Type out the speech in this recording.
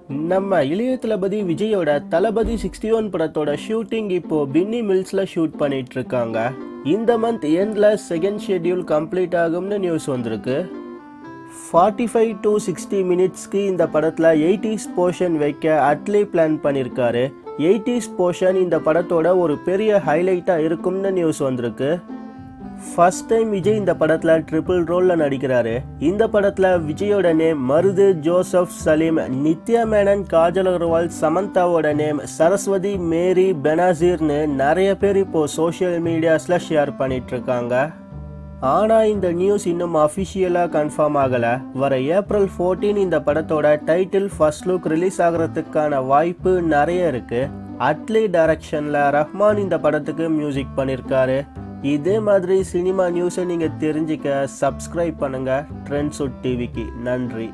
நம்ம இளைய தளபதி விஜயோட தளபதி 61 படத்தோட ஷூட்டிங் இப்போ பின்னி மில்ஸ்ல ஷூட் பண்ணிட்டு இருக்காங்க. இந்த மந்த் எண்ட்ல செகண்ட் ஷெட்யூல் கம்ப்ளீட் ஆகும்னு நியூஸ் வந்திருக்கு. 45 to 60 மினிட்ஸ்க்கு இந்த படத்தில் 80s போர்ஷன் வைக்க அட்லி பிளான் பண்ணியிருக்காரு. 80s போர்ஷன் இந்த படத்தோட ஒரு பெரிய ஹைலைட்டாக இருக்கும்னு நியூஸ் வந்திருக்கு. ஃபர்ஸ்ட் டைம் விஜய் இந்த படத்தில் ட்ரிபிள் ரோலில் நடிக்கிறாரு. இந்த படத்தில் விஜயோட நேம் மருது, ஜோசப் சலீம், நித்யா மேனன், காஜல் அகர்வால், சமந்தாவோட நேம் சரஸ்வதி, மேரி, பெனாசீர்னு நிறைய பேர் இப்போ சோஷியல் மீடியாஸில் ஷேர் பண்ணிட்டு இருக்காங்க. ஆனால் இந்த நியூஸ் இன்னும் அஃபிஷியலாக கன்ஃபார்ம் ஆகலை. வர April 14 இந்த படத்தோட டைட்டில் ஃபர்ஸ்ட் லுக் ரிலீஸ் ஆகிறதுக்கான வாய்ப்பு நிறைய இருக்குது. அட்லி டைரக்ஷனில் ரஹ்மான் இந்த படத்துக்கு மியூசிக் பண்ணியிருக்காரு. இதே மாதிரி சினிமா நியூஸை நீங்கள் தெரிஞ்சிக்க சப்ஸ்கிரைப் பண்ணுங்கள் ட்ரெண்ட்ஸ் டிவிக்கு. நன்றி.